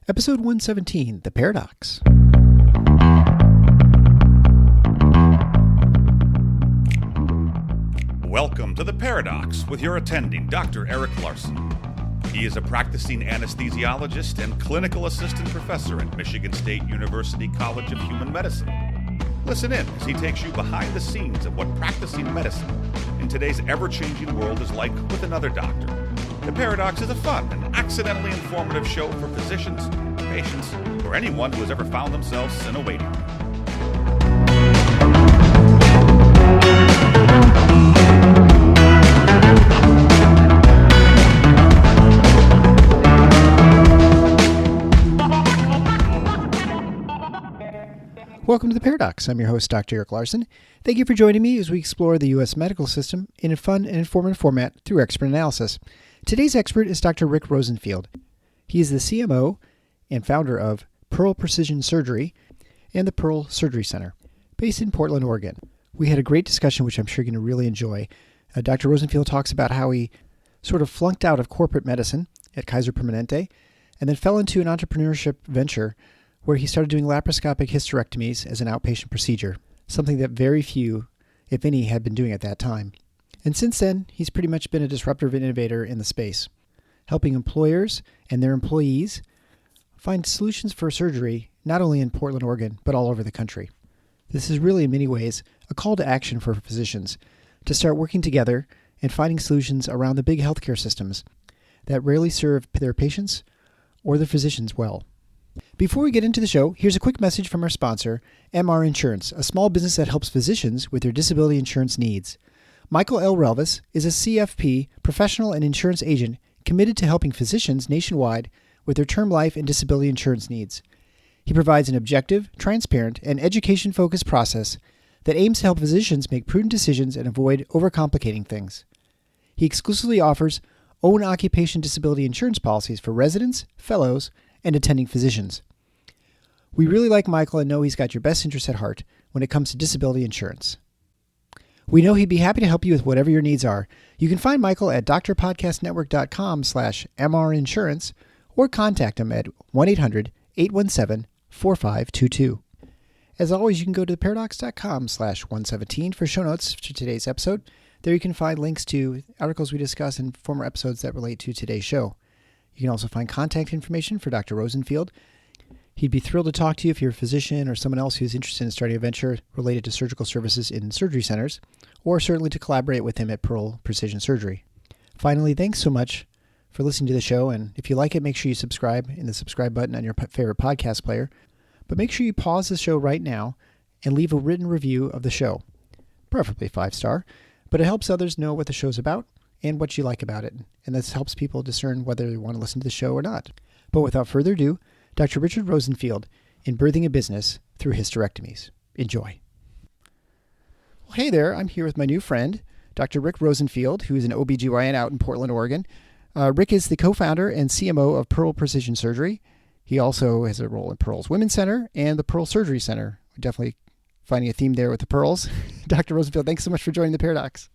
Episode 117, The Paradox. Welcome to The Paradox with your attending, Dr. Eric Larson. He is a practicing anesthesiologist and clinical assistant professor at Michigan State University College of Human Medicine. Listen in as he takes you behind the scenes of what practicing medicine in today's ever-changing world is like with another doctor. The Paradox is a fun and accidentally informative show for physicians, patients, or anyone who has ever found themselves in a waiting room. Welcome to The Paradox. I'm your host, Dr. Eric Larson. Thank you for joining me as we explore the U.S. medical system in a fun and informative format through expert analysis. Today's expert is Dr. Rick Rosenfield. He is the CMO and founder of Pearl Precision Surgery and the Pearl Surgery Center, based in Portland, Oregon. We had a great discussion, which I'm sure you're going to really enjoy. Dr. Rosenfield talks about how he sort of flunked out of corporate medicine at Kaiser Permanente and then fell into an entrepreneurship venture where he started doing laparoscopic hysterectomies as an outpatient procedure, something that very few, if any, had been doing at that time. And since then, he's pretty much been a disruptive innovator in the space, helping employers and their employees find solutions for surgery not only in Portland, Oregon, but all over the country. This is really, in many ways, a call to action for physicians to start working together and finding solutions around the big healthcare systems that rarely serve their patients or their physicians well. Before we get into the show, here's a quick message from our sponsor, MR Insurance, a small business that helps physicians with their disability insurance needs. Michael L. Relvis is a CFP, professional and insurance agent committed to helping physicians nationwide with their term life and disability insurance needs. He provides an objective, transparent, and education-focused process that aims to help physicians make prudent decisions and avoid overcomplicating things. He exclusively offers own occupation disability insurance policies for residents, fellows, and attending physicians. We really like Michael and know he's got your best interests at heart when it comes to disability insurance. We know he'd be happy to help you with whatever your needs are. You can find Michael at drpodcastnetwork.com/mrinsurance or contact him at 1-800-817-4522. As always, you can go to theparadox.com/117 for show notes for today's episode. There you can find links to articles we discuss and former episodes that relate to today's show. You can also find contact information for Dr. Rosenfield. He'd be thrilled to talk to you if you're a physician or someone else who's interested in starting a venture related to surgical services in surgery centers, or certainly to collaborate with him at Pearl Precision Surgery. Finally, thanks so much for listening to the show, and if you like it, make sure you subscribe in the subscribe button on your favorite podcast player. But make sure you pause the show right now and leave a written review of the show, preferably 5-star, but it helps others know what the show's about and what you like about it, and this helps people discern whether they want to listen to the show or not. But without further ado, Dr. Richard Rosenfield in Birthing a Business Through Hysterectomies. Enjoy. Well, hey there, I'm here with my new friend, Dr. Rick Rosenfield, who is an OBGYN out in Portland, Oregon. Rick is the co-founder and CMO of Pearl Precision Surgery. He also has a role in Pearl's Women's Center and the Pearl Surgery Center. We're definitely finding a theme there with the pearls. Dr. Rosenfield, thanks so much for joining the Paradox.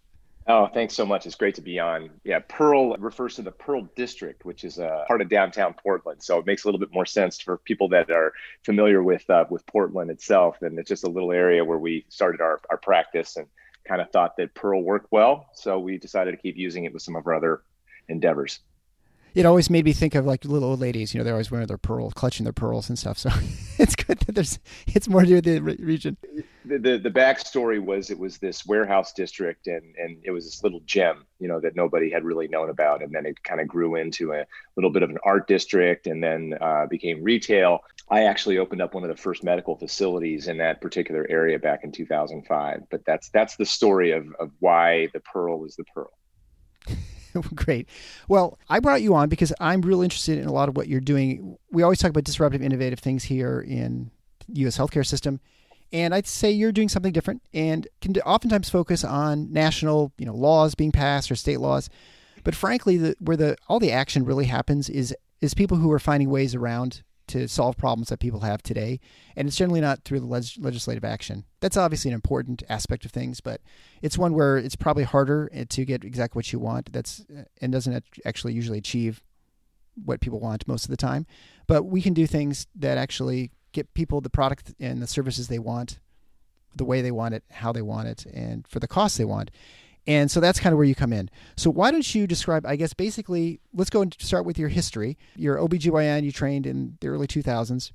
Oh, thanks so much. It's great to be on. Yeah, Pearl refers to the Pearl District, which is a part of downtown Portland. So it makes a little bit more sense for people that are familiar with Portland itself. And it's just a little area where we started our practice and kind of thought that Pearl worked well. So we decided to keep using it with some of our other endeavors. It always made me think of like little old ladies, they're always wearing their pearls, clutching their pearls and stuff. So it's good that it's more to do with the region. The backstory was it was this warehouse district and it was this little gem, that nobody had really known about. And then it kind of grew into a little bit of an art district and then became retail. I actually opened up one of the first medical facilities in that particular area back in 2005. But that's the story of why the Pearl is the Pearl. Great. Well, I brought you on because I'm real interested in a lot of what you're doing. We always talk about disruptive, innovative things here in the U.S. healthcare system. And I'd say you're doing something different and can oftentimes focus on national, laws being passed or state laws. But frankly, where all the action really happens is people who are finding ways around to solve problems that people have today. And it's generally not through the legislative action. That's obviously an important aspect of things, but it's one where it's probably harder to get exactly what you want and doesn't actually usually achieve what people want most of the time. But we can do things that actually get people the product and the services they want, the way they want it, how they want it, and for the cost they want. And so that's kind of where you come in. So why don't you describe, I guess, basically, let's go and start with your history. Your OBGYN, you trained in the early 2000s,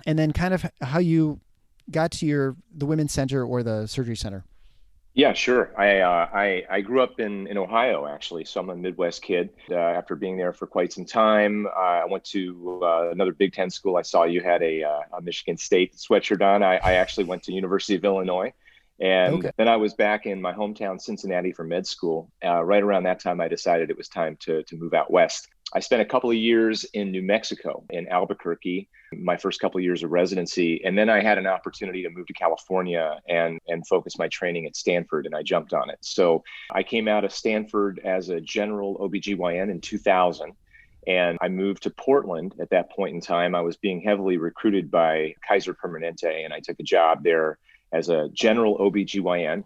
and then kind of how you got to the Women's Center or the Surgery Center. Yeah, sure. I grew up in Ohio, actually, so I'm a Midwest kid. After being there for quite some time, I went to another Big Ten school. I saw you had a Michigan State sweatshirt on. I actually went to University of Illinois. And then I was back in my hometown, Cincinnati, for med school. Right around that time, I decided it was time to move out west. I spent a couple of years in New Mexico, in Albuquerque, my first couple of years of residency. And then I had an opportunity to move to California and focus my training at Stanford, and I jumped on it. So I came out of Stanford as a general OBGYN in 2000. And I moved to Portland at that point in time. I was being heavily recruited by Kaiser Permanente, and I took a job there as a general OBGYN.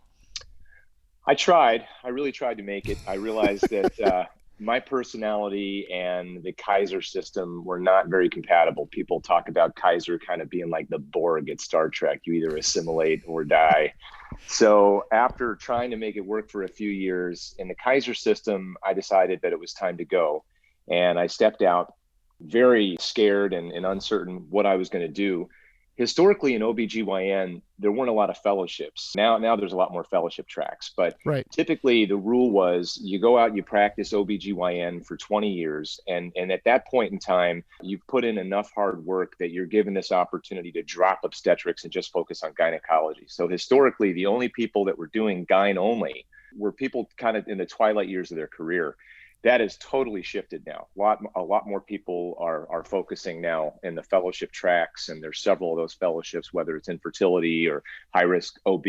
I really tried to make it. I realized that my personality and the Kaiser system were not very compatible. People talk about Kaiser kind of being like the Borg at Star Trek. You either assimilate or die. So after trying to make it work for a few years in the Kaiser system, I decided that it was time to go. And I stepped out very scared and uncertain what I was going to do. Historically in OBGYN, there weren't a lot of fellowships. Now there's a lot more fellowship tracks, but typically the rule was you go out, you practice OBGYN for 20 years. And at that point in time, you've put in enough hard work that you're given this opportunity to drop obstetrics and just focus on gynecology. So historically, the only people that were doing gyne only were people kind of in the twilight years of their career. That has totally shifted now. A lot more people are focusing now in the fellowship tracks, and there's several of those fellowships, whether it's infertility or high risk OB.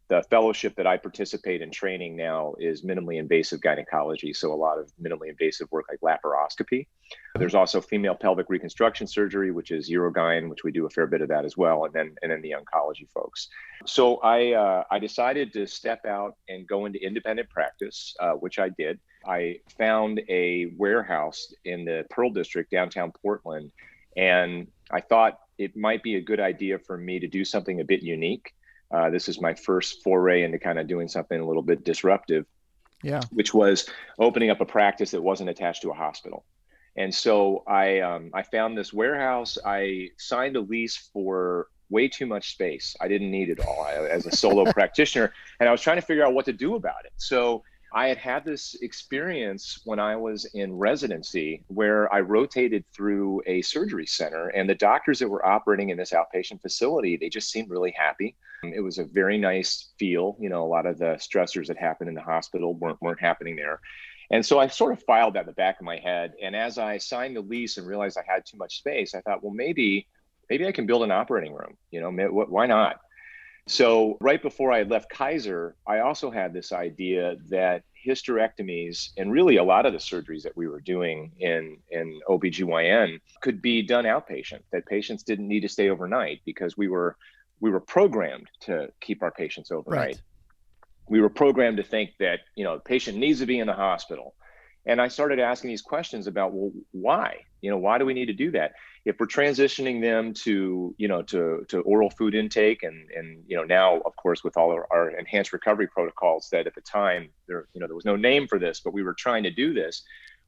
The fellowship that I participate in training now is minimally invasive gynecology, so a lot of minimally invasive work like laparoscopy. There's also female pelvic reconstruction surgery, which is Urogyne, which we do a fair bit of that as well, and then the oncology folks. So I decided to step out and go into independent practice, which I did. I found a warehouse in the Pearl District, downtown Portland, and I thought it might be a good idea for me to do something a bit unique. This is my first foray into kind of doing something a little bit disruptive, which was opening up a practice that wasn't attached to a hospital. And so I found this warehouse. I signed a lease for way too much space. I didn't need it all as a solo practitioner, and I was trying to figure out what to do about it. So I had this experience when I was in residency where I rotated through a surgery center, and the doctors that were operating in this outpatient facility, they just seemed really happy. It was a very nice feel. You know, a lot of the stressors that happened in the hospital weren't happening there. And so I sort of filed that in the back of my head. And as I signed the lease and realized I had too much space, I thought, well, maybe I can build an operating room. You know, why not? So right before I left Kaiser, I also had this idea that hysterectomies and really a lot of the surgeries that we were doing in OBGYN could be done outpatient, that patients didn't need to stay overnight because we were programmed to keep our patients overnight. Right. We were programmed to think that, you know, the patient needs to be in the hospital. And I started asking these questions about, well, why? You know, why do we need to do that? If we're transitioning them to, you know, to oral food intake and you know, now, of course, with all our enhanced recovery protocols that at the time there was no name for this, but we were trying to do this.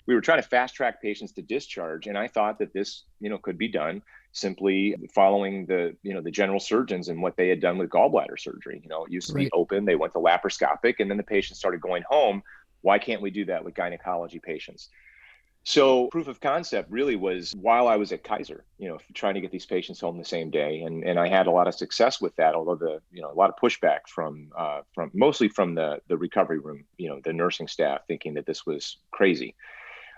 We were trying to fast track patients to discharge. And I thought that this, you know, could be done simply following the general surgeons and what they had done with gallbladder surgery. You know, it used to be open, they went to laparoscopic, and then the patient started going home. Why can't we do that with gynecology patients? So proof of concept really was while I was at Kaiser, you know, trying to get these patients home the same day. And I had a lot of success with that, although a lot of pushback from mostly from the recovery room, you know, the nursing staff thinking that this was crazy.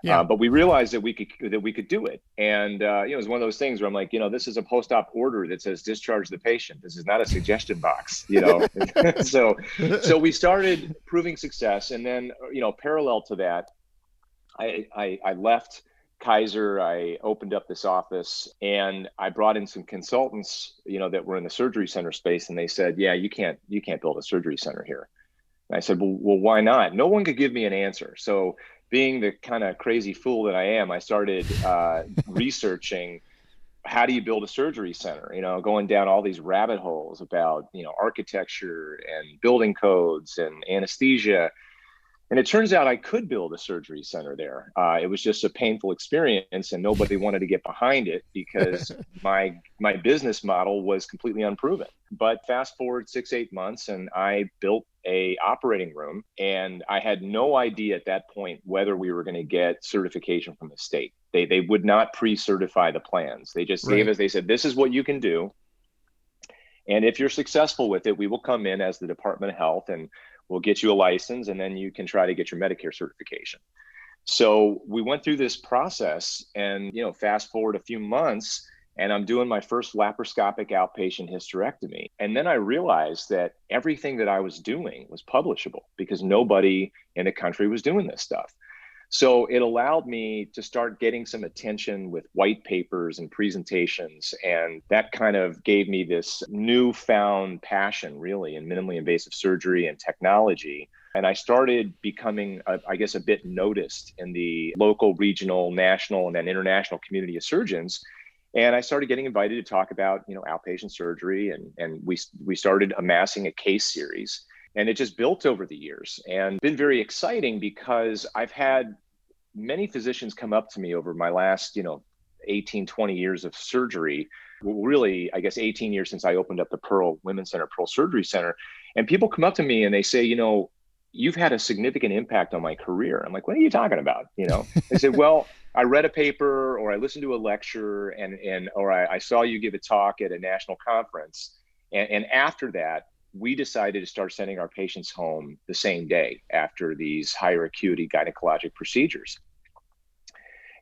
Yeah. But we realized that we could do it. And, it was one of those things where I'm like, you know, this is a post-op order that says discharge the patient. This is not a suggestion box, you know. So we started proving success. And then, you know, parallel to that, I left Kaiser. I opened up this office and I brought in some consultants, you know, that were in the surgery center space. And they said, yeah, you can't build a surgery center here. And I said, well, why not? No one could give me an answer. So being the kind of crazy fool that I am, I started researching how do you build a surgery center, going down all these rabbit holes about, architecture and building codes and anesthesia. And it turns out I could build a surgery center there. It was just a painful experience, and nobody wanted to get behind it because my business model was completely unproven. But fast forward 6-8 months, and I built a operating room, and I had no idea at that point whether we were going to get certification from the state. They would not pre-certify the plans. They just gave us, they said, this is what you can do. And if you're successful with it, we will come in as the Department of Health and we'll get you a license, and then you can try to get your Medicare certification. So we went through this process, and fast forward a few months, and I'm doing my first laparoscopic outpatient hysterectomy. And then I realized that everything that I was doing was publishable because nobody in the country was doing this stuff. So it allowed me to start getting some attention with white papers and presentations. And that kind of gave me this newfound passion, really, in minimally invasive surgery and technology. And I started becoming, a bit noticed in the local, regional, national, and then international community of surgeons. And I started getting invited to talk about, outpatient surgery. And we started amassing a case series. And it just built over the years and been very exciting because I've had many physicians come up to me over my last, 18, 20 years of surgery. Really, 18 years since I opened up the Pearl Women's Center, Pearl Surgery Center. And people come up to me and they say, you've had a significant impact on my career. I'm like, what are you talking about? They said, well, I read a paper or I listened to a lecture or I saw you give a talk at a national conference. And after that, we decided to start sending our patients home the same day after these higher acuity gynecologic procedures.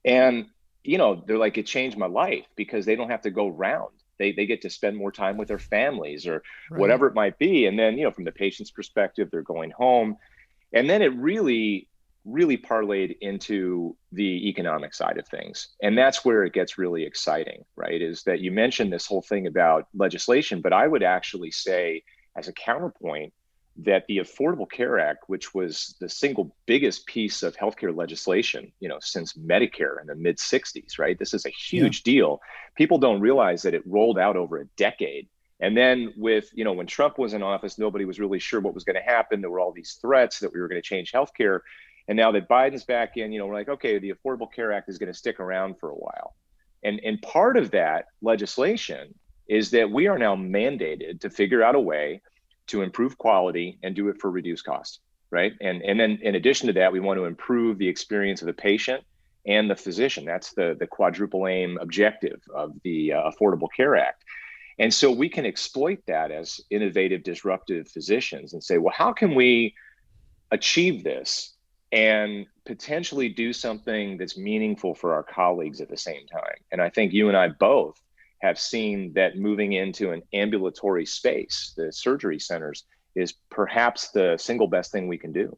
And, they're like, it changed my life because they don't have to go round. They get to spend more time with their families or whatever it might be. And then, from the patient's perspective, they're going home. And then it really, really parlayed into the economic side of things. And that's where it gets really exciting, right? Is that you mentioned this whole thing about legislation, but I would actually say, as a counterpoint, that the Affordable Care Act, which was the single biggest piece of healthcare legislation, since Medicare in the mid 60s, right? This is a huge deal. People don't realize that it rolled out over a decade. And then with, when Trump was in office, nobody was really sure what was going to happen. There were all these threats that we were going to change healthcare. And now that Biden's back in, we're like, okay, the Affordable Care Act is going to stick around for a while. And part of that legislation is that we are now mandated to figure out a way to improve quality and do it for reduced cost, right? And then in addition to that, we want to improve the experience of the patient and the physician. That's the quadruple aim objective of the Affordable Care Act. And so we can exploit that as innovative, disruptive physicians and say, well, how can we achieve this and potentially do something that's meaningful for our colleagues at the same time? And I think you and I both have seen that moving into an ambulatory space, the surgery centers, is perhaps the single best thing we can do.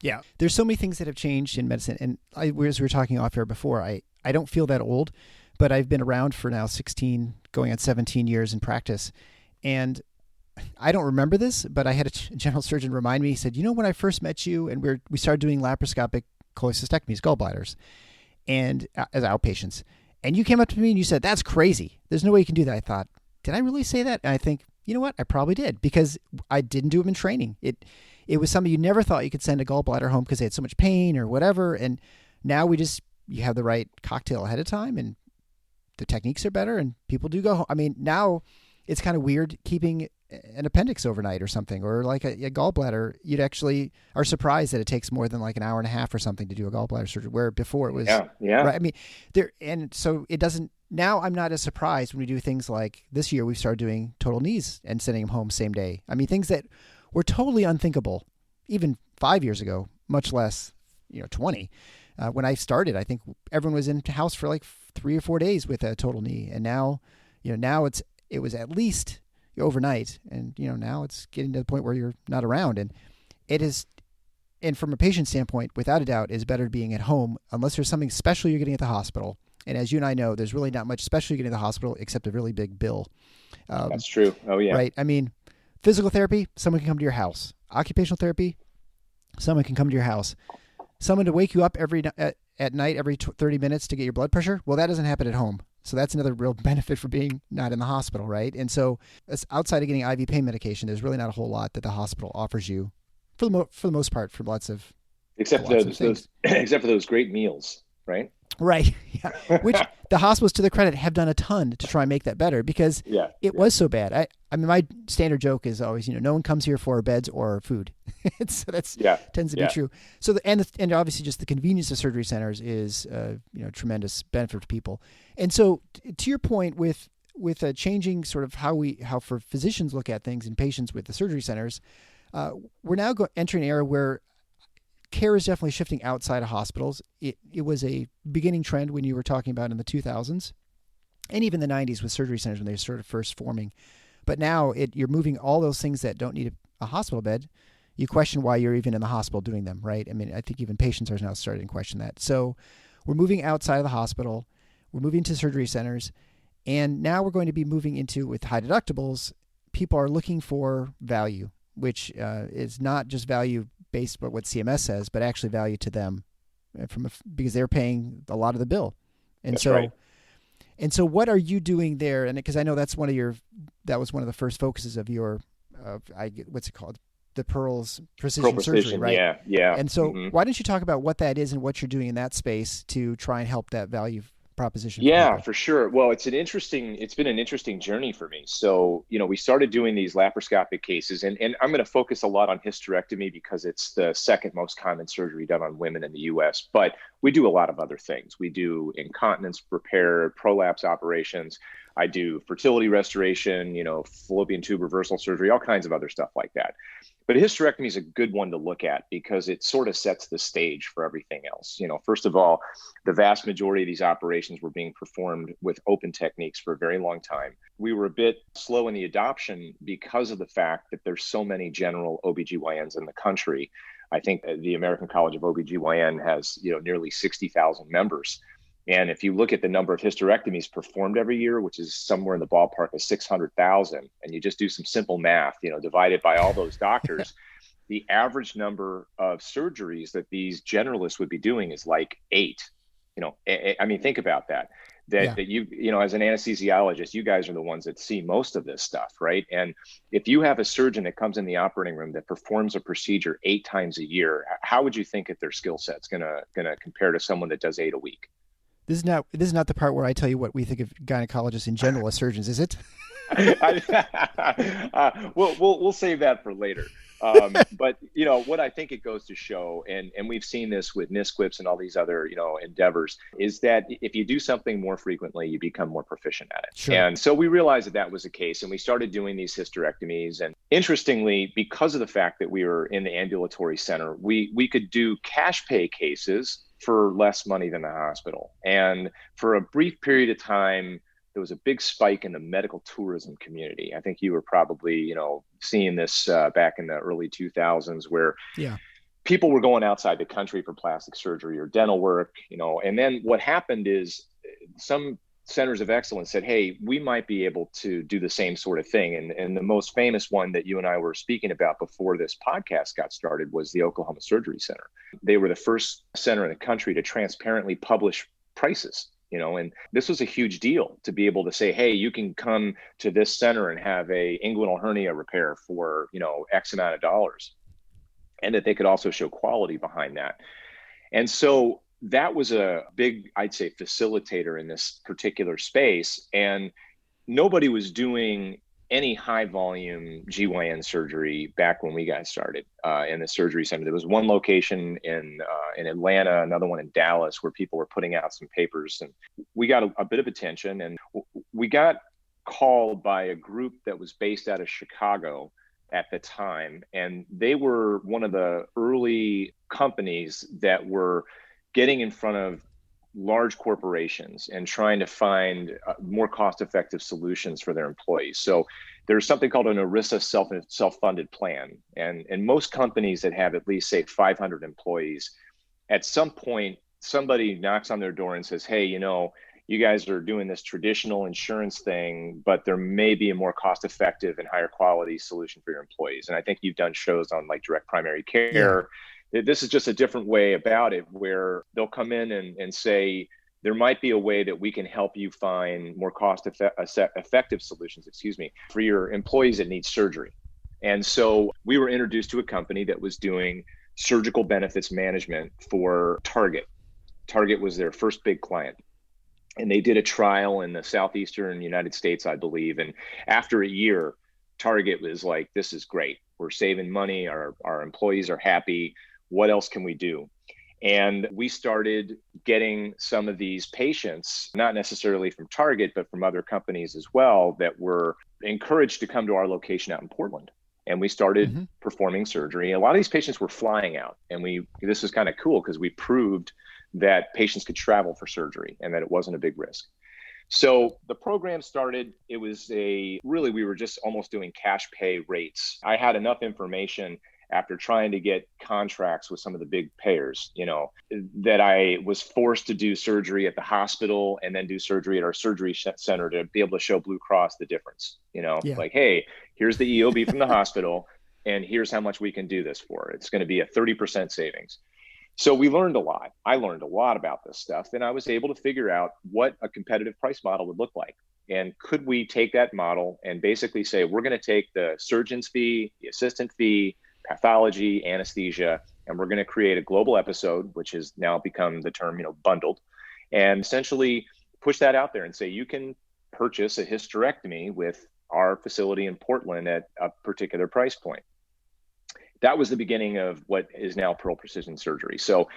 Yeah. There's so many things that have changed in medicine. And as we were talking off air before, I don't feel that old, but I've been around for now 16, going on 17 years in practice. And I don't remember this, but I had a general surgeon remind me, he said, when I first met you and we started doing laparoscopic cholecystectomies, gallbladders, and as outpatients, and you came up to me and you said, that's crazy. There's no way you can do that. I thought, did I really say that? And I think, you know what? I probably did because I didn't do them in training. It was something you never thought you could send a gallbladder home because they had so much pain or whatever. And now you have the right cocktail ahead of time and the techniques are better and people do go home. I mean, now it's kind of weird keeping an appendix overnight or something, or like a gallbladder. You'd actually are surprised that it takes more than like an hour and a half or something to do a gallbladder surgery, where before it was, right? I mean, and so it doesn't, now I'm not as surprised when we do things like this year, we've started doing total knees and sending them home same day. I mean, things that were totally unthinkable, even 5 years ago, much less, 20. When I started, I think everyone was in house for like 3 or 4 days with a total knee. And now, now it was at least overnight, and now it's getting to the point where you're not around, and it is, and from a patient standpoint, without a doubt, is better being at home unless there's something special you're getting at the hospital. And as you and I know, there's really not much special you're getting at the hospital except a really big bill. That's true. Oh yeah. Right. I mean, physical therapy, someone can come to your house. Occupational therapy, someone can come to your house. someone to wake you up at night every 30 minutes to get your blood pressure. Well, that doesn't happen at home. So that's another real benefit for being not in the hospital, right? And so outside of getting IV pain medication, there's really not a whole lot that the hospital offers you for the most part for lots of except for those great meals, right? Right. Yeah. Which the hospitals, to their credit, have done a ton to try and make that better because it was so bad. I mean, my standard joke is always, no one comes here for beds or food. So tends to be true. So and obviously just the convenience of surgery centers is tremendous benefit to people. And so to your point with changing sort of how for physicians look at things and patients with the surgery centers, we're now entering an era where care is definitely shifting outside of hospitals. It was a beginning trend when you were talking about in the 2000s and even the 90s with surgery centers when they were sort of first forming. But now you're moving all those things that don't need a hospital bed. You question why you're even in the hospital doing them, right? I mean, I think even patients are now starting to question that. So we're moving outside of the hospital. We're moving to surgery centers. And now we're going to be moving into, with high deductibles, people are looking for value, which is not just value based on what CMS says, but actually value to them because they're paying a lot of the bill. And that's right. And so what are you doing there? And because I know that was one of the first focuses of your, what's it called? The Pearl's precision surgery, right? Yeah. And so why don't you talk about what that is and what you're doing in that space to try and help that value proposition? Yeah, for sure. Well, it's been an interesting journey for me. So, we started doing these laparoscopic cases and I'm going to focus a lot on hysterectomy because it's the second most common surgery done on women in the US, but we do a lot of other things. We do incontinence repair, prolapse operations. I do fertility restoration, fallopian tube reversal surgery, all kinds of other stuff like that. But hysterectomy is a good one to look at because it sort of sets the stage for everything else. First of all, the vast majority of these operations were being performed with open techniques for a very long time. We were a bit slow in the adoption because of the fact that there's so many general OBGYNs in the country. I think the American College of OBGYN has, nearly 60,000 members. And if you look at the number of hysterectomies performed every year, which is somewhere in the ballpark of 600,000, and you just do some simple math, divided by all those doctors, the average number of surgeries that these generalists would be doing is like 8. I mean, think about that. That you as an anesthesiologist, you guys are the ones that see most of this stuff, right? And if you have a surgeon that comes in the operating room that performs a procedure 8 times a year, how would you think that their skill set's gonna compare to someone that does 8 a week? This is not the part where I tell you what we think of gynecologists in general as surgeons, is it? We'll save that for later. But what I think it goes to show, and we've seen this with NSQIPs and all these other endeavors, is that if you do something more frequently, you become more proficient at it. Sure. And so we realized that was the case, and we started doing these hysterectomies. And interestingly, because of the fact that we were in the ambulatory center, we could do cash pay cases for less money than the hospital. And for a brief period of time, there was a big spike in the medical tourism community. I think you were probably, seeing this back in the early 2000s where people were going outside the country for plastic surgery or dental work, and then what happened is some centers of excellence said, hey, we might be able to do the same sort of thing. And the most famous one that you and I were speaking about before this podcast got started was the Oklahoma Surgery Center. They were the first center in the country to transparently publish prices. And this was a huge deal to be able to say, hey, you can come to this center and have a inguinal hernia repair for, X amount of dollars, and that they could also show quality behind that. And so that was a big, I'd say, facilitator in this particular space. And nobody was doing any high volume GYN surgery back when we got started in the surgery center. There was one location in Atlanta, another one in Dallas, where people were putting out some papers, and we got a bit of attention. And we got called by a group that was based out of Chicago at the time. And they were one of the early companies that were getting in front of large corporations and trying to find more cost-effective solutions for their employees. So there's something called an ERISA self-funded plan. And most companies that have at least, say, 500 employees, at some point, somebody knocks on their door and says, hey, you guys are doing this traditional insurance thing, but there may be a more cost-effective and higher quality solution for your employees. And I think you've done shows on like direct primary care. This is just a different way about it, where they'll come in and say, there might be a way that we can help you find more effective solutions, for your employees that need surgery. And so we were introduced to a company that was doing surgical benefits management for Target. Target was their first big client. And they did a trial in the southeastern United States, I believe. And after a year, Target was like, this is great. We're saving money. Our employees are happy. What else can we do? And we started getting some of these patients, not necessarily from Target, but from other companies as well, that were encouraged to come to our location out in Portland. And we started performing surgery. A lot of these patients were flying out. And this was kind of cool because we proved that patients could travel for surgery and that it wasn't a big risk. So the program started, we were just almost doing cash pay rates. I had enough information after trying to get contracts with some of the big payers, that I was forced to do surgery at the hospital and then do surgery at our surgery center to be able to show Blue Cross the difference, like, hey, here's the EOB from the hospital and here's how much we can do this for. It's going to be a 30% savings. So we learned a lot. I learned a lot about this stuff, and I was able to figure out what a competitive price model would look like. And could we take that model and basically say, we're going to take the surgeon's fee, the assistant fee, pathology, anesthesia, and we're going to create a global episode, which has now become the term, bundled, and essentially push that out there and say, you can purchase a hysterectomy with our facility in Portland at a particular price point. That was the beginning of what is now Pearl Precision Surgery. So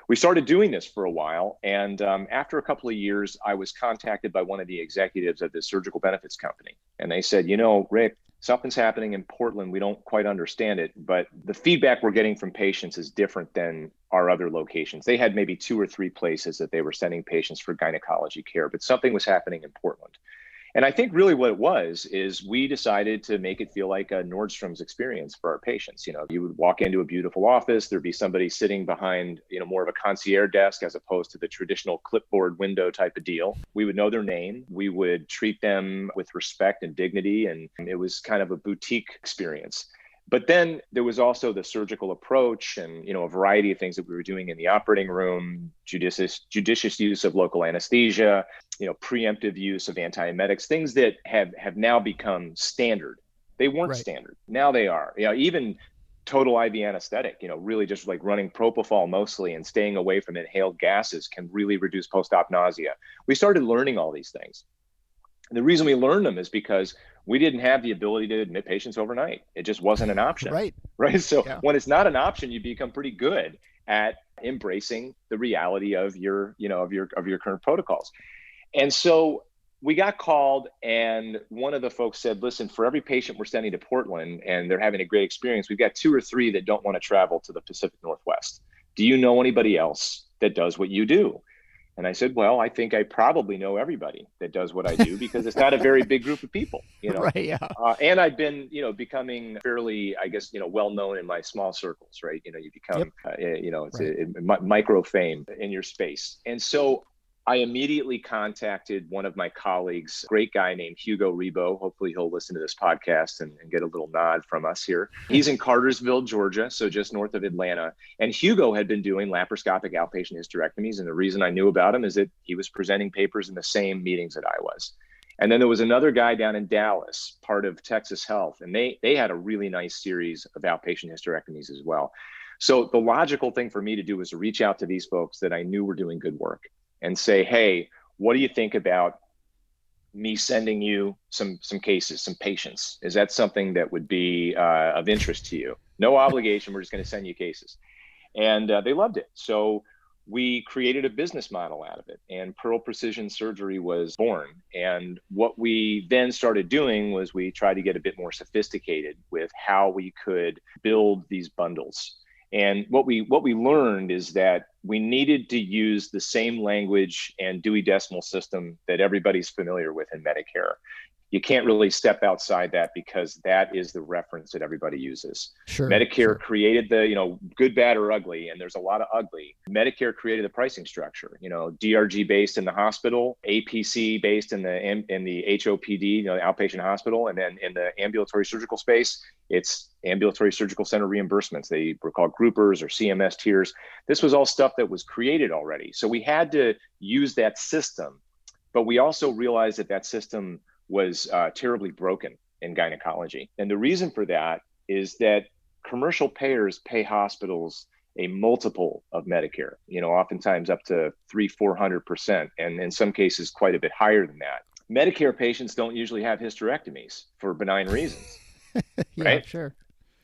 we started doing this for a while. And after a couple of years, I was contacted by one of the executives of this surgical benefits company. And they said, Rick, something's happening in Portland. We don't quite understand it, but the feedback we're getting from patients is different than our other locations. They had maybe 2 or 3 places that they were sending patients for gynecology care, but something was happening in Portland. And I think really what it was is we decided to make it feel like a Nordstrom's experience for our patients. You would walk into a beautiful office, there'd be somebody sitting behind, more of a concierge desk as opposed to the traditional clipboard window type of deal. We would know their name. We would treat them with respect and dignity. And it was kind of a boutique experience. But then there was also the surgical approach and, a variety of things that we were doing in the operating room, judicious use of local anesthesia, preemptive use of antiemetics, things that have now become standard. They weren't standard. Now they are. Even total IV anesthetic, really just like running propofol mostly and staying away from inhaled gases can really reduce post-op nausea. We started learning all these things. And the reason we learned them is because we didn't have the ability to admit patients overnight. It just wasn't an option. Right. So when it's not an option, you become pretty good at embracing the reality of your current protocols. And so we got called, and one of the folks said, listen, for every patient we're sending to Portland and they're having a great experience, we've got 2 or 3 that don't want to travel to the Pacific Northwest. Do you know anybody else that does what you do? And I said, well, I think I probably know everybody that does what I do because it's not a very big group of people, Right, yeah. And I've been, becoming fairly, I guess, well-known in my small circles, right? You become, it's a micro fame in your space. And so I immediately contacted one of my colleagues, a great guy named Hugo Rebo. Hopefully he'll listen to this podcast and get a little nod from us here. He's in Cartersville, Georgia, so just north of Atlanta. And Hugo had been doing laparoscopic outpatient hysterectomies. And the reason I knew about him is that he was presenting papers in the same meetings that I was. And then there was another guy down in Dallas, part of Texas Health, and they had a really nice series of outpatient hysterectomies as well. So the logical thing for me to do was to reach out to these folks that I knew were doing good work and say, hey, what do you think about me sending you some cases, some patients? Is that something that would be of interest to you? No obligation, we're just going to send you cases. And they loved it. So we created a business model out of it, and Pearl Precision Surgery was born. And what we then started doing was we tried to get a bit more sophisticated with how we could build these bundles. And what we learned is that we needed to use the same language and Dewey Decimal System that everybody's familiar with in Medicare. you can't really step outside that because that is the reference that everybody uses. Sure. Medicare created the, good, bad, or ugly, and there's a lot of ugly. Medicare created the pricing structure, DRG based in the hospital, APC based in the HOPD, the outpatient hospital, and then in the ambulatory surgical space, it's ambulatory surgical center reimbursements. They were called groupers or CMS tiers. This was all stuff that was created already. So we had to use that system, but we also realized that system was terribly broken in gynecology. And the reason for that is that commercial payers pay hospitals a multiple of Medicare, oftentimes up to 300-400%, and in some cases quite a bit higher than that. Medicare patients don't usually have hysterectomies for benign reasons. Yeah, right? Sure.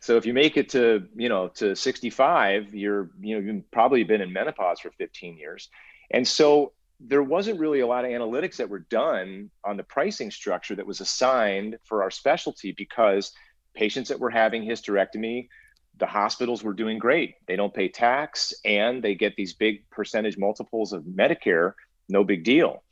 So if you make it to 65, you've probably been in menopause for 15 years. And so there wasn't really a lot of analytics that were done on the pricing structure that was assigned for our specialty, because patients that were having hysterectomy, the hospitals were doing great. They don't pay tax and they get these big percentage multiples of Medicare, no big deal.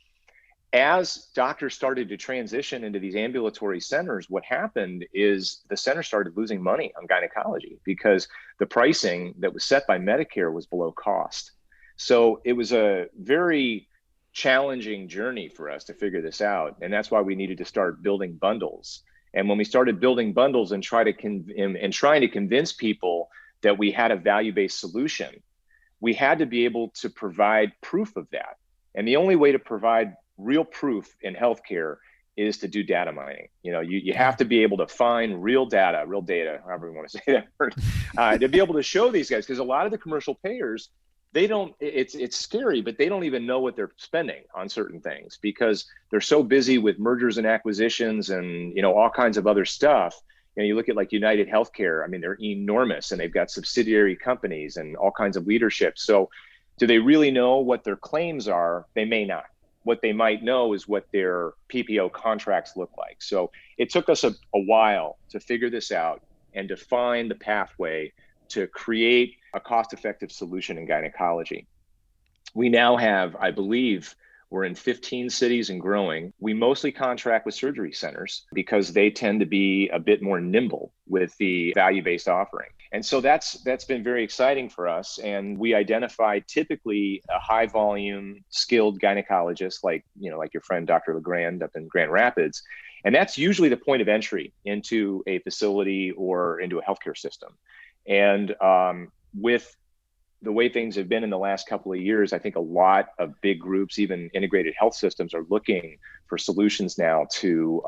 As doctors started to transition into these ambulatory centers, what happened is the center started losing money on gynecology because the pricing that was set by Medicare was below cost. So it was a very challenging journey for us to figure this out. And that's why we needed to start building bundles. And when we started building bundles and trying to convince people that we had a value-based solution, we had to be able to provide proof of that. And the only way to provide real proof in healthcare is to do data mining. You have to be able to find real data, however you want to say that word, to be able to show these guys, because a lot of the commercial payers, it's scary, but they don't even know what they're spending on certain things because they're so busy with mergers and acquisitions and, all kinds of other stuff. You look at like United Healthcare, I mean, they're enormous and they've got subsidiary companies and all kinds of leadership. So do they really know what their claims are? They may not. What they might know is what their PPO contracts look like. So it took us a while to figure this out and to find the pathway to create a cost-effective solution in gynecology. We now have, I believe, we're in 15 cities and growing. We mostly contract with surgery centers because they tend to be a bit more nimble with the value-based offering. And so that's been very exciting for us. And we identify typically a high volume skilled gynecologist like your friend, Dr. LeGrand up in Grand Rapids. And that's usually the point of entry into a facility or into a healthcare system. And with the way things have been in the last couple of years, I think a lot of big groups, even integrated health systems, are looking for solutions now to,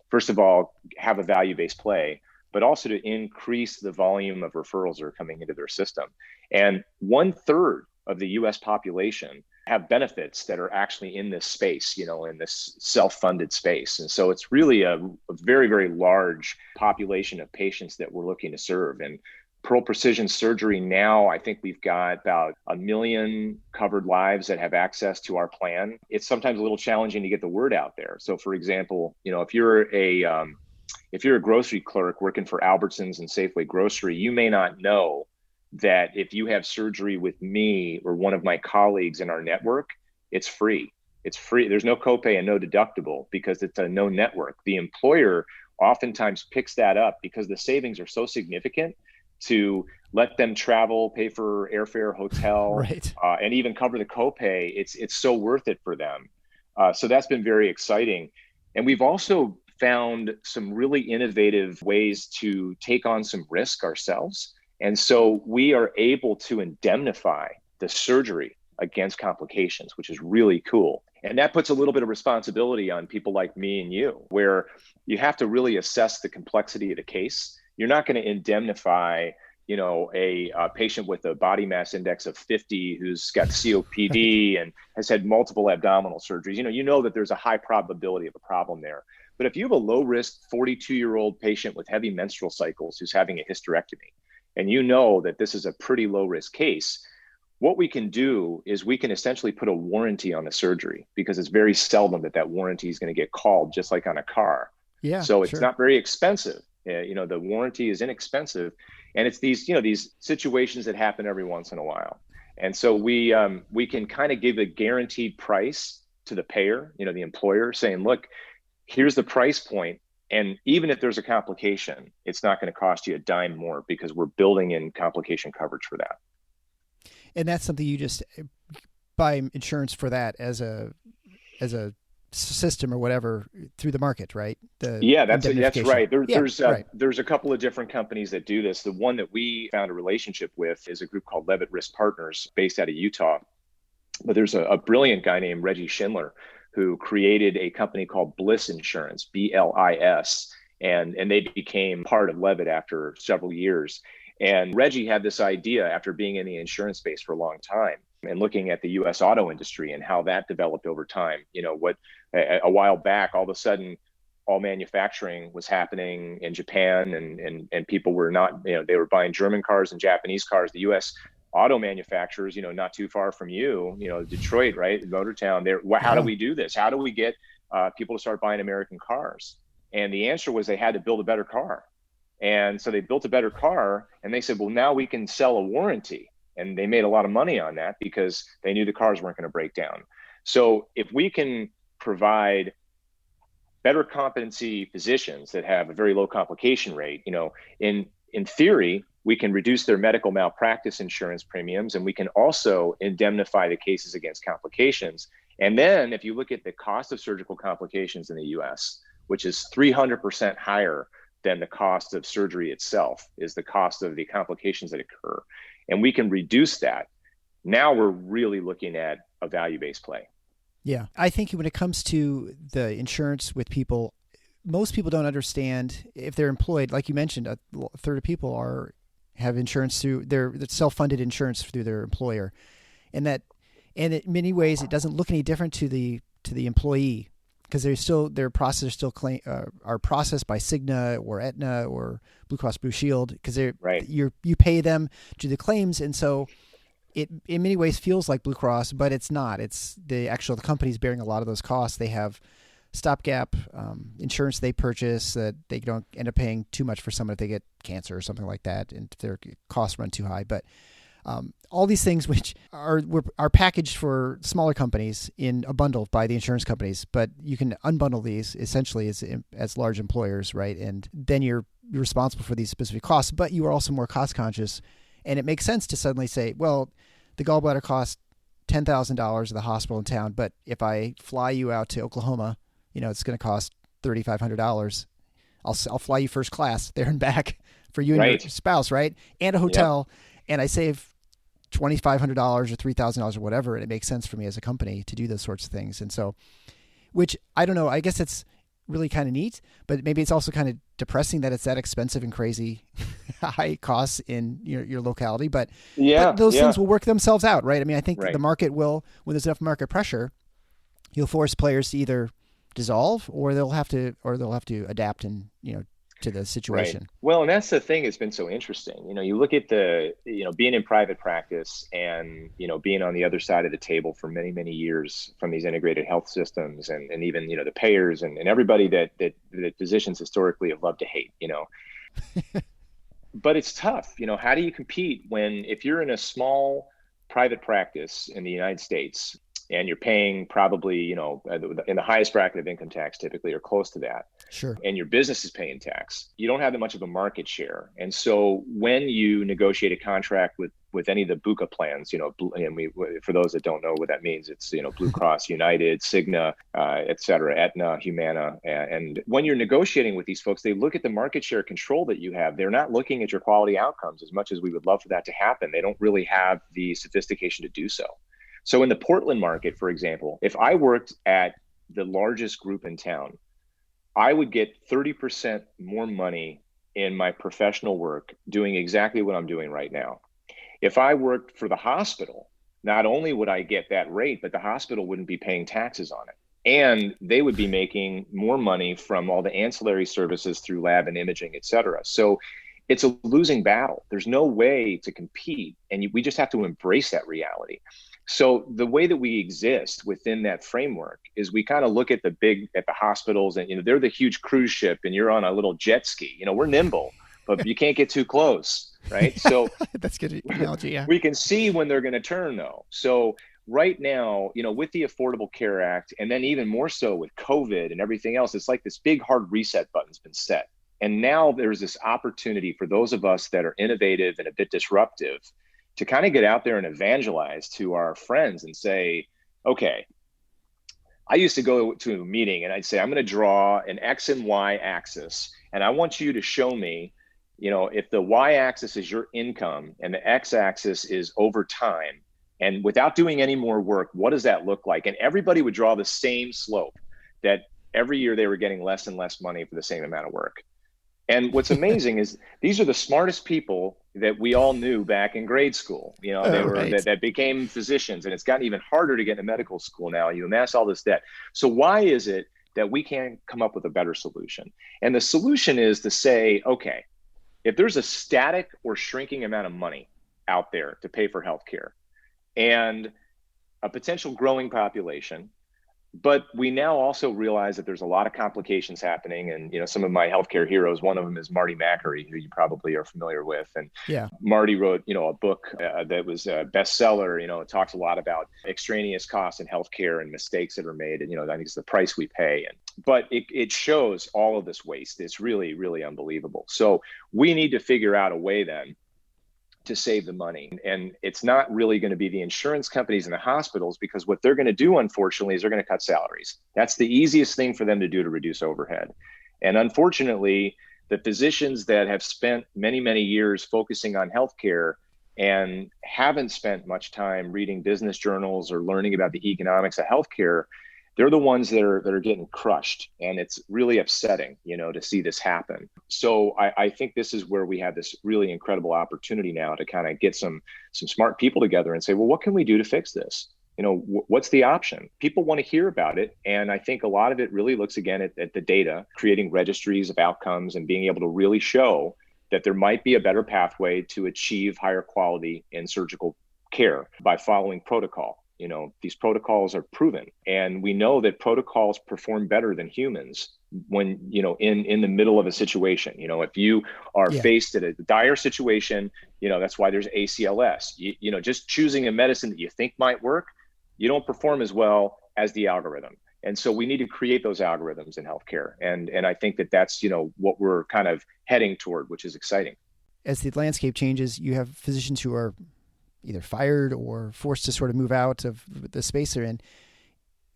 first of all, have a value-based play, but also to increase the volume of referrals that are coming into their system. And 1/3 of the US population have benefits that are actually in this space, in this self-funded space. And so it's really a very, very large population of patients that we're looking to serve. And Pearl Precision Surgery now, I think we've got about 1 million covered lives that have access to our plan. It's sometimes a little challenging to get the word out there. So for example, if you're a grocery clerk working for Albertsons and Safeway Grocery, you may not know that if you have surgery with me or one of my colleagues in our network, it's free. It's free. There's no copay and no deductible because it's a no network. The employer oftentimes picks that up because the savings are so significant to let them travel, pay for airfare, hotel, right. And even cover the copay. It's so worth it for them. So that's been very exciting. And we've also found some really innovative ways to take on some risk ourselves. And so we are able to indemnify the surgery against complications, which is really cool. And that puts a little bit of responsibility on people like me and you, where you have to really assess the complexity of the case. You're not going to indemnify, a patient with a body mass index of 50 who's got COPD and has had multiple abdominal surgeries. You know that there's a high probability of a problem there. But if you have a low-risk 42-year-old patient with heavy menstrual cycles who's having a hysterectomy, and you know that this is a pretty low-risk case, what we can do is we can essentially put a warranty on the surgery because it's very seldom that warranty is going to get called, just like on a car. Yeah. So it's sure. not very expensive. The warranty is inexpensive, and it's these situations that happen every once in a while. And so we can kind of give a guaranteed price to the payer, the employer, saying, look, here's the price point. And even if there's a complication, it's not going to cost you a dime more because we're building in complication coverage for that. And that's something you just buy insurance for that as a system or whatever through the market, right? That's right. Right. There's a couple of different companies that do this. The one that we found a relationship with is a group called Levitt Risk Partners based out of Utah. But there's a brilliant guy named Reggie Schindler who created a company called Bliss Insurance, BLIS, and they became part of Levitt after several years. And Reggie had this idea after being in the insurance space for a long time and looking at the U.S. auto industry and how that developed over time. A while back, all of a sudden, all manufacturing was happening in Japan, and people were not, they were buying German cars and Japanese cars. The U.S. auto manufacturers, not too far from you, Detroit, right, Motortown. How do we do this? How do we get people to start buying American cars? And the answer was they had to build a better car. And so they built a better car, and they said, well, now we can sell a warranty. And they made a lot of money on that because they knew the cars weren't going to break down. So if we can provide better competency physicians that have a very low complication rate, in theory, we can reduce their medical malpractice insurance premiums, and we can also indemnify the cases against complications. And then if you look at the cost of surgical complications in the US, which is 300% higher than the cost of surgery itself, is the cost of the complications that occur. And we can reduce that. Now we're really looking at a value-based play. Yeah. I think when it comes to the insurance with people, most people don't understand if they're employed, like you mentioned, a third of people have insurance through their self-funded insurance through their employer. And in many ways, it doesn't look any different to the employee, because their processes are processed by Cigna or Aetna or Blue Cross Blue Shield, because you pay them to the claims, and so it in many ways feels like Blue Cross, but it's not. It's the company's bearing a lot of those costs. They have stopgap insurance they purchase that they don't end up paying too much for someone if they get cancer or something like that, and their costs run too high. But all these things which are packaged for smaller companies in a bundle by the insurance companies, but you can unbundle these essentially as large employers, right? And then you're responsible for these specific costs, but you are also more cost conscious. And it makes sense to suddenly say, well, the gallbladder costs $10,000 at the hospital in town, but if I fly you out to Oklahoma, it's going to cost $3,500. I'll fly you first class there and back for you and your spouse, right? And a hotel, and I save $2,500 or $3,000 or whatever, and it makes sense for me as a company to do those sorts of things. And so, which I don't know, I guess it's really kind of neat, but maybe it's also kind of depressing that it's that expensive and crazy high costs in your locality. But those things will work themselves out, right? I mean, I think the market will, when there's enough market pressure, you'll force players to either dissolve or they'll have to adapt and to the situation. Right. Well, and that's the thing that's been so interesting. You look at being in private practice and, being on the other side of the table for many, many years from these integrated health systems and even, the payers and everybody that physicians historically have loved to hate, But it's tough. How do you compete if you're in a small private practice in the United States and you're paying probably, in the highest bracket of income tax typically or close to that. Sure. And your business is paying tax. You don't have that much of a market share. And so when you negotiate a contract with any of the BUCA plans, for those that don't know what that means, it's, Blue Cross, United, Cigna, et cetera, Aetna, Humana. And when you're negotiating with these folks, they look at the market share control that you have. They're not looking at your quality outcomes as much as we would love for that to happen. They don't really have the sophistication to do so. So in the Portland market, for example, if I worked at the largest group in town, I would get 30% more money in my professional work doing exactly what I'm doing right now. If I worked for the hospital, not only would I get that rate, but the hospital wouldn't be paying taxes on it. And they would be making more money from all the ancillary services through lab and imaging, et cetera. So it's a losing battle. There's no way to compete. And we just have to embrace that reality. So the way that we exist within that framework is we kind of look at the hospitals and, they're the huge cruise ship and you're on a little jet ski. We're nimble, but you can't get too close, right? So that's good analogy. Yeah. We can see when they're going to turn though. So right now, with the Affordable Care Act, and then even more so with COVID and everything else, it's like this big hard reset button's been set. And now there's this opportunity for those of us that are innovative and a bit disruptive to kind of get out there and evangelize to our friends and say, okay, I used to go to a meeting and I'd say, I'm going to draw an X and Y axis, and I want you to show me, if the Y axis is your income and the X axis is over time, and without doing any more work, what does that look like? And everybody would draw the same slope, that every year they were getting less and less money for the same amount of work. And what's amazing is these are the smartest people that we all knew back in grade school. That became physicians, and it's gotten even harder to get into medical school now. You amass all this debt. So why is it that we can't come up with a better solution? And the solution is to say, okay, if there's a static or shrinking amount of money out there to pay for healthcare and a potential growing population, but we now also realize that there's a lot of complications happening. And, some of my healthcare heroes, one of them is Marty Macri, who you probably are familiar with. And Marty wrote, a book that was a bestseller. It talks a lot about extraneous costs in healthcare and mistakes that are made. And, I think it's the price we pay. But it shows all of this waste. It's really, really unbelievable. So we need to figure out a way then to save the money. And it's not really going to be the insurance companies and the hospitals, because what they're going to do, unfortunately, is they're going to cut salaries. That's the easiest thing for them to do to reduce overhead. And unfortunately, the physicians that have spent many, many years focusing on healthcare and haven't spent much time reading business journals or learning about the economics of healthcare, they're the ones that are getting crushed. And it's really upsetting, to see this happen. So I think this is where we have this really incredible opportunity now to kind of get some smart people together and say, well, what can we do to fix this? What's the option? People want to hear about it. And I think a lot of it really looks again at the data, creating registries of outcomes and being able to really show that there might be a better pathway to achieve higher quality in surgical care by following protocol. These protocols are proven, and we know that protocols perform better than humans when, in the middle of a situation. If you are faced at a dire situation, that's why there's ACLS. Just choosing a medicine that you think might work, you don't perform as well as the algorithm. And so we need to create those algorithms in healthcare. And I think that's, what we're kind of heading toward, which is exciting. As the landscape changes, you have physicians who are either fired or forced to sort of move out of the space they're in.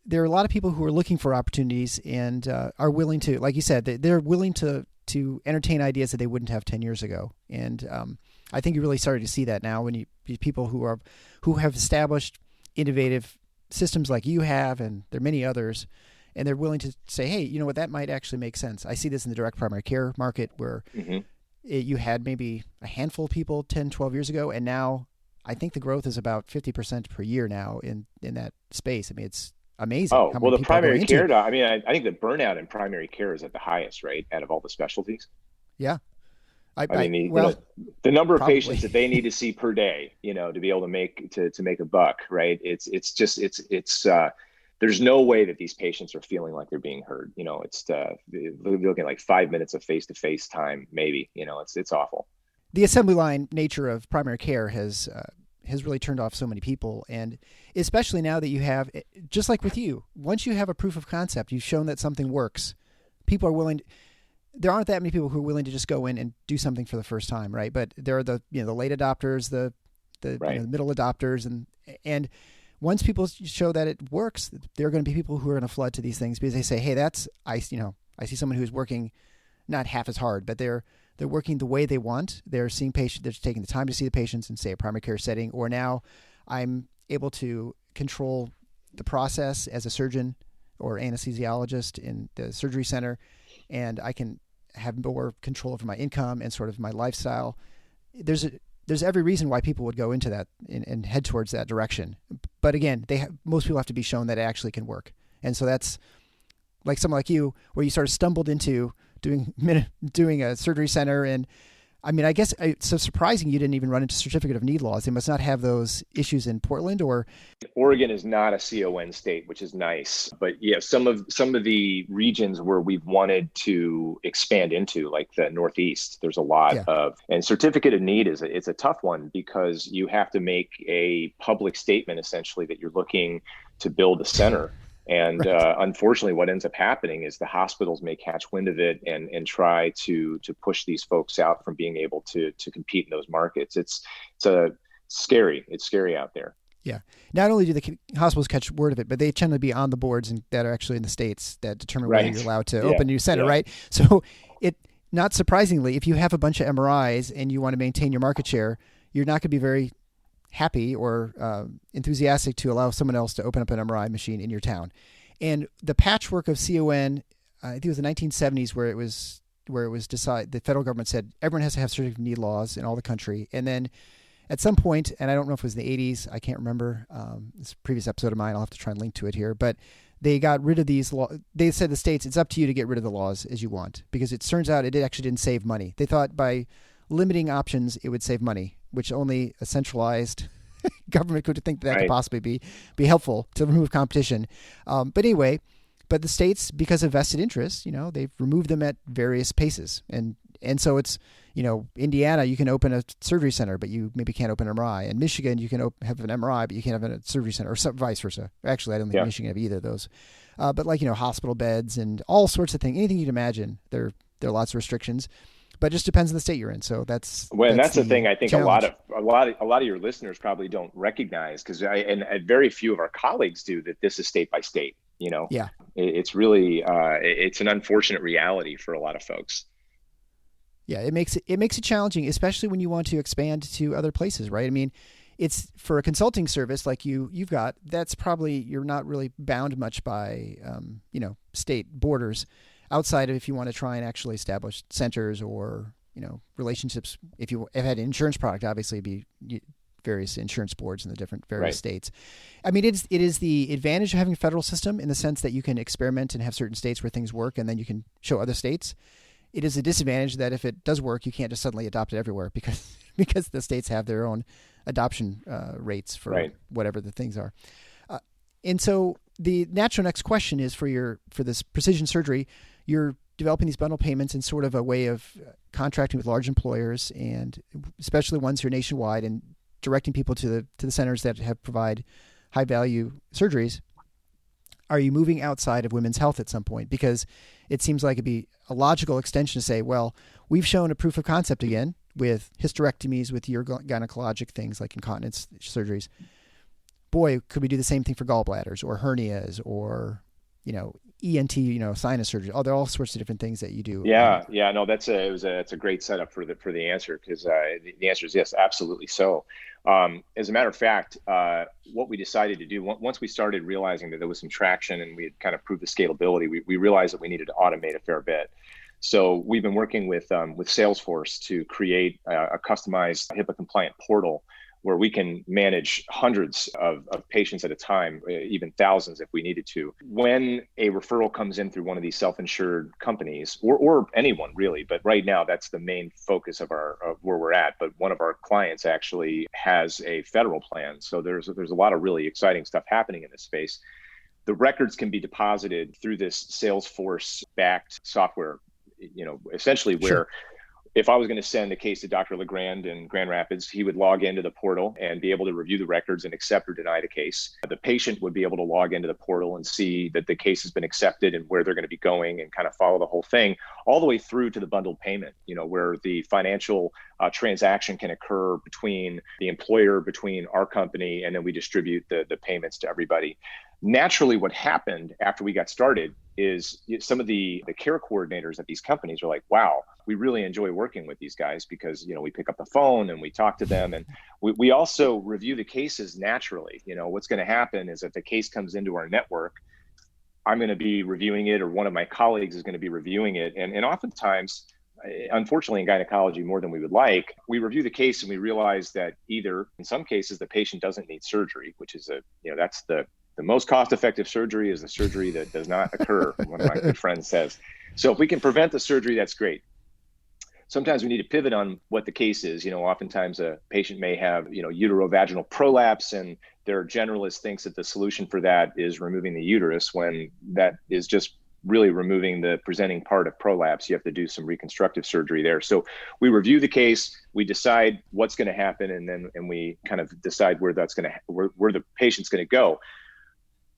There are a lot of people who are looking for opportunities and are willing to, like you said, they're willing to entertain ideas that they wouldn't have 10 years ago. And I think you're really starting to see that now when people who have established innovative systems like you have, and there are many others, and they're willing to say, hey, you know what, that might actually make sense. I see this in the direct primary care market where you had maybe a handful of people 10, 12 years ago, and now I think the growth is about 50% per year now in that space. I mean, it's amazing. Oh, well, the primary care, I think the burnout in primary care is at the highest, right, out of all the specialties. Yeah. The number of patients that they need to see per day, to be able to make a buck, right? It's there's no way that these patients are feeling like they're being heard. They're looking at like 5 minutes of face-to-face time, maybe. It's awful. The assembly line nature of primary care has really turned off so many people, and especially now that you have, just like with you, once you have a proof of concept, you've shown that something works, people are willing to, there aren't that many people who are willing to just go in and do something for the first time, right? But there are the late adopters, the middle adopters, and once people show that it works, there are going to be people who are going to flood to these things because they say, hey, I see someone who's working not half as hard, but they're working the way they want. They're seeing patients. They're taking the time to see the patients in, say, a primary care setting. Or now I'm able to control the process as a surgeon or anesthesiologist in the surgery center, and I can have more control over my income and sort of my lifestyle. There's every reason why people would go into that and head towards that direction. But again, most people have to be shown that it actually can work. And so that's like someone like you, where you sort of stumbled into doing a surgery center, and I mean, I guess it's so surprising you didn't even run into certificate of need laws. They must not have those issues in Portland, or Oregon is not a CON state, which is nice. But yeah, some of the regions where we've wanted to expand into, like the Northeast, there's a lot of, and certificate of need it's a tough one because you have to make a public statement essentially that you're looking to build a center. And unfortunately, what ends up happening is the hospitals may catch wind of it and try to push these folks out from being able to compete in those markets. It's scary. It's scary out there. Yeah. Not only do the hospitals catch word of it, but they tend to be on the boards that are actually in the states that determine whether you're allowed to open a new center, right? So not surprisingly, if you have a bunch of MRIs and you want to maintain your market share, you're not going to be very happy or enthusiastic to allow someone else to open up an MRI machine in your town. And the patchwork of CON, I think it was the 1970s where it was decided, the federal government said everyone has to have certificate of need laws in all the country. And then at some point, and I don't know if it was in the 80s, I can't remember, this is a previous episode of mine, I'll have to try and link to it here, but they got rid of these laws. They said the states, it's up to you to get rid of the laws as you want, because it turns out it actually didn't save money. They thought by limiting options, it would save money, which only a centralized government could think that could possibly be helpful to remove competition. But anyway, the states, because of vested interests, they've removed them at various paces. And so it's, Indiana, you can open a surgery center, but you maybe can't open an MRI. In Michigan, you can have an MRI, but you can't have a surgery center, or vice versa. Actually, I don't think Michigan have either of those. But hospital beds and all sorts of things, anything you'd imagine, there are lots of restrictions. But it just depends on the state you're in. So that's the thing I think challenge. a lot of your listeners probably don't recognize, because and very few of our colleagues do, that this is state by state. Yeah, it's really it's an unfortunate reality for a lot of folks. Yeah, it makes it challenging, especially when you want to expand to other places, right? I mean, it's for a consulting service like you've got. That's probably, you're not really bound much by state borders. Outside of if you want to try and actually establish centers or, relationships, if you had an insurance product, obviously it'd be various insurance boards in the different various states. I mean, it is the advantage of having a federal system in the sense that you can experiment and have certain states where things work, and then you can show other states. It is a disadvantage that if it does work, you can't just suddenly adopt it everywhere because the states have their own adoption rates for whatever the things are. And so the natural next question is for this precision surgery, you're developing these bundle payments in sort of a way of contracting with large employers, and especially ones who are nationwide, and directing people to the centers that provide high value surgeries. Are you moving outside of women's health at some point? Because it seems like it'd be a logical extension to say, well, we've shown a proof of concept again with hysterectomies, with your gynecologic things like incontinence surgeries. Boy, could we do the same thing for gallbladders or hernias or, ENT, sinus surgery. Oh, there are all sorts of different things that you do. Yeah. No, it's a great setup for the answer, because the answer is yes, absolutely so. As a matter of fact, what we decided to do once we started realizing that there was some traction and we had kind of proved the scalability, we realized that we needed to automate a fair bit. So we've been working with Salesforce to create a customized HIPAA compliant portal where we can manage hundreds of patients at a time, even thousands if we needed to. When a referral comes in through one of these self-insured companies, or anyone really, but right now that's the main focus of where we're at. But one of our clients actually has a federal plan. So there's a lot of really exciting stuff happening in this space. The records can be deposited through this Salesforce-backed software, essentially where if I was going to send a case to Dr. LeGrand in Grand Rapids, he would log into the portal and be able to review the records and accept or deny the case. The patient would be able to log into the portal and see that the case has been accepted and where they're going to be going, and kind of follow the whole thing all the way through to the bundled payment, where the financial transaction can occur between the employer, between our company, and then we distribute the payments to everybody. Naturally, what happened after we got started is some of the care coordinators at these companies are like, wow, we really enjoy working with these guys because, we pick up the phone and we talk to them, and we also review the cases naturally. What's going to happen is if the case comes into our network, I'm going to be reviewing it, or one of my colleagues is going to be reviewing it. And oftentimes, unfortunately in gynecology more than we would like, we review the case and we realize that either in some cases the patient doesn't need surgery, which is that's the most cost-effective surgery is the surgery that does not occur, one of my good friends says. So if we can prevent the surgery, that's great. sometimes we need to pivot on what the case is. Oftentimes a patient may have, uterovaginal prolapse, and their generalist thinks that the solution for that is removing the uterus, when that is just really removing the presenting part of prolapse. You have to do some reconstructive surgery there. So we review the case, we decide what's going to happen, and we kind of decide where the patient's going to go.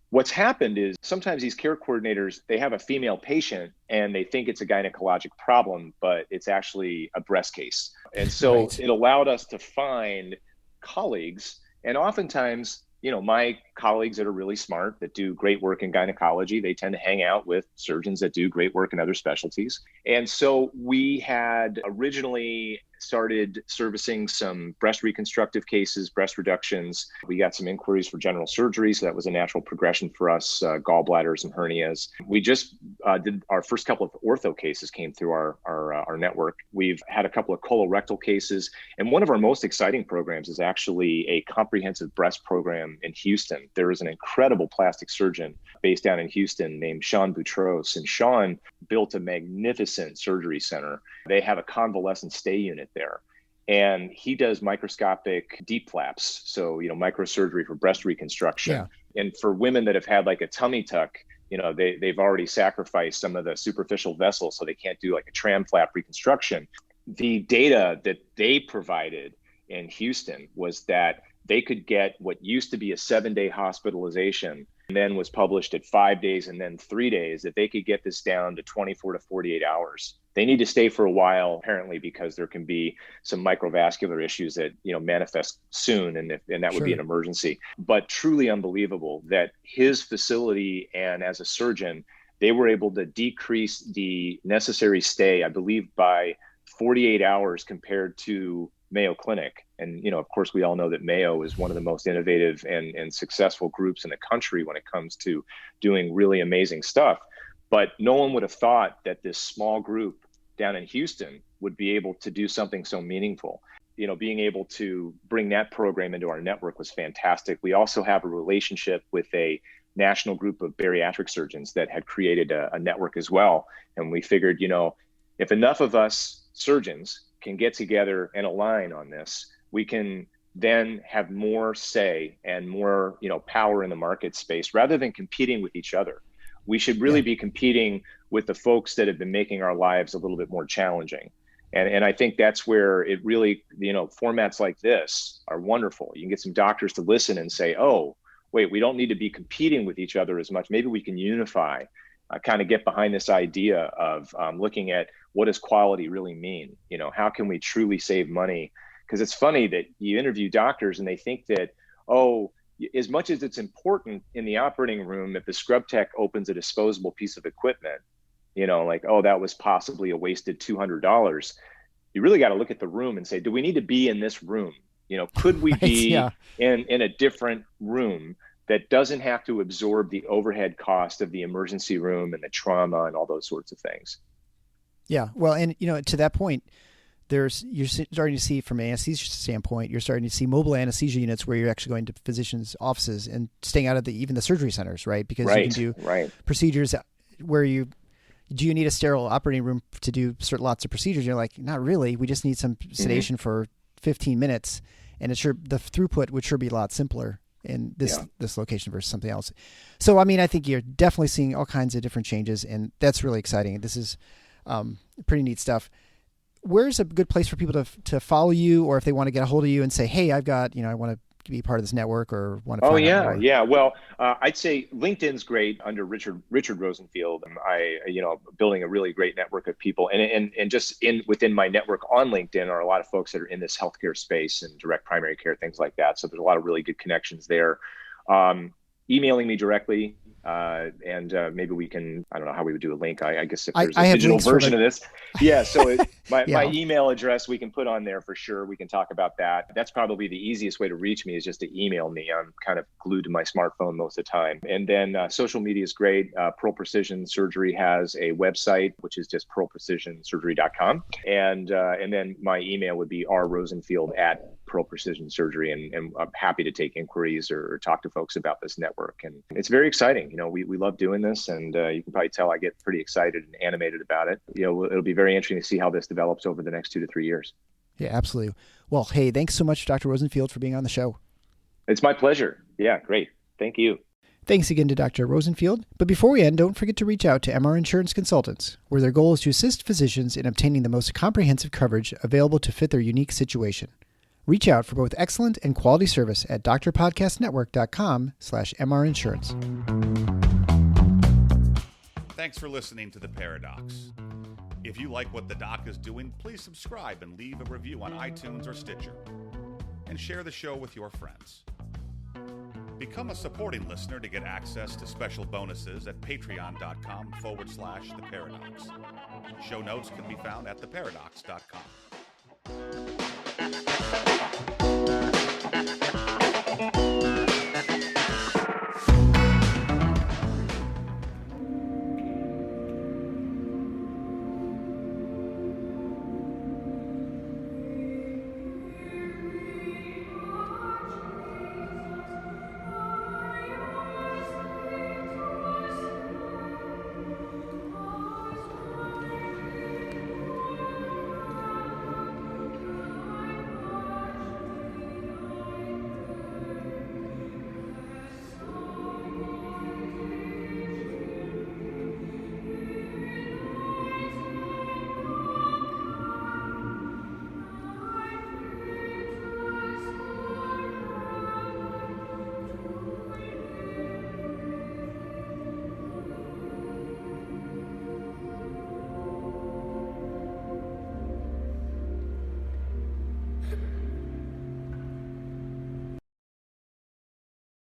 What's happened is sometimes these care coordinators, they have a female patient and they think it's a gynecologic problem, but it's actually a breast case. And so Right. It allowed us to find colleagues, and oftentimes, my colleagues that are really smart, that do great work in gynecology, they tend to hang out with surgeons that do great work in other specialties. And so we had originally started servicing some breast reconstructive cases, breast reductions. We got some inquiries for general surgery, so that was a natural progression for us, gallbladders and hernias. We just did our first couple of ortho cases came through our network. We've had a couple of colorectal cases, and one of our most exciting programs is actually a comprehensive breast program in Houston. There is an incredible plastic surgeon based down in Houston named Sean Boutros, and Sean built a magnificent surgery center. They have a convalescent stay unit there. And he does microscopic deep flaps. So, microsurgery for breast reconstruction. Yeah. And for women that have had like a tummy tuck, they've already sacrificed some of the superficial vessels, so they can't do like a tram flap reconstruction. The data that they provided in Houston was that they could get what used to be a 7-day hospitalization, and then was published at 5 days and then 3 days, that they could get this down to 24 to 48 hours. They need to stay for a while, apparently, because there can be some microvascular issues that, manifest soon, and that would be an emergency. But truly unbelievable that his facility, and as a surgeon, they were able to decrease the necessary stay, I believe, by 48 hours compared to Mayo Clinic. And, of course, we all know that Mayo is one of the most innovative and successful groups in the country when it comes to doing really amazing stuff. But no one would have thought that this small group down in Houston would be able to do something so meaningful. Being able to bring that program into our network was fantastic. We also have a relationship with a national group of bariatric surgeons that had created a network as well. And we figured, if enough of us surgeons can get together and align on this, we can then have more say and more, power in the market space rather than competing with each other. We should really be competing with the folks that have been making our lives a little bit more challenging. And I think that's where it really, formats like this are wonderful. You can get some doctors to listen and say, oh, wait, we don't need to be competing with each other as much. Maybe we can unify, kind of get behind this idea of looking at what does quality really mean? How can we truly save money? Because it's funny that you interview doctors and they think that, oh, as much as it's important in the operating room, if the scrub tech opens a disposable piece of equipment, like, oh, that was possibly a wasted $200. You really got to look at the room and say, do we need to be in this room? Could we be in a different room that doesn't have to absorb the overhead cost of the emergency room and the trauma and all those sorts of things? Yeah. Well, and, to that point, you're starting to see, from an anesthesia standpoint, you're starting to see mobile anesthesia units where you're actually going to physicians' offices and staying out of even the surgery centers, right? Because you can do procedures where do you need a sterile operating room to do lots of procedures? You're like, not really. We just need some sedation for 15 minutes, and the throughput would sure be a lot simpler in this location versus something else. So, I think you're definitely seeing all kinds of different changes, and that's really exciting. This is pretty neat stuff. Where's a good place for people to follow you, or if they want to get a hold of you and say, hey, I've got, I want to be part of this network or want to find out more? Yeah. Well, I'd say LinkedIn's great under Richard Rosenfield. Building a really great network of people, and just within my network on LinkedIn are a lot of folks that are in this healthcare space and direct primary care, things like that. So there's a lot of really good connections there. Emailing me directly, and maybe we can, I don't know how we would do a link. I guess if there's a digital version of this. Yeah. So my email address we can put on there for sure. We can talk about that. That's probably the easiest way to reach me, is just to email me. I'm kind of glued to my smartphone most of the time. And then social media is great. Pearl Precision Surgery has a website, which is just pearlprecisionsurgery.com. And then my email would be rrosenfield@pearlprecision.com. peripheral precision surgery, and I'm happy to take inquiries or talk to folks about this network. And it's very exciting. We love doing this, and you can probably tell I get pretty excited and animated about it. It'll be very interesting to see how this develops over the next 2 to 3 years. Yeah, absolutely. Well, hey, thanks so much, Dr. Rosenfield, for being on the show. It's my pleasure. Yeah, great. Thank you. Thanks again to Dr. Rosenfield. But before we end, don't forget to reach out to MR Insurance Consultants, where their goal is to assist physicians in obtaining the most comprehensive coverage available to fit their unique situation. Reach out for both excellent and quality service at drpodcastnetwork.com/MRinsurance. Thanks for listening to The Paradox. If you like what the doc is doing, please subscribe and leave a review on iTunes or Stitcher. And share the show with your friends. Become a supporting listener to get access to special bonuses at patreon.com/theparadox. Show notes can be found at theparadox.com.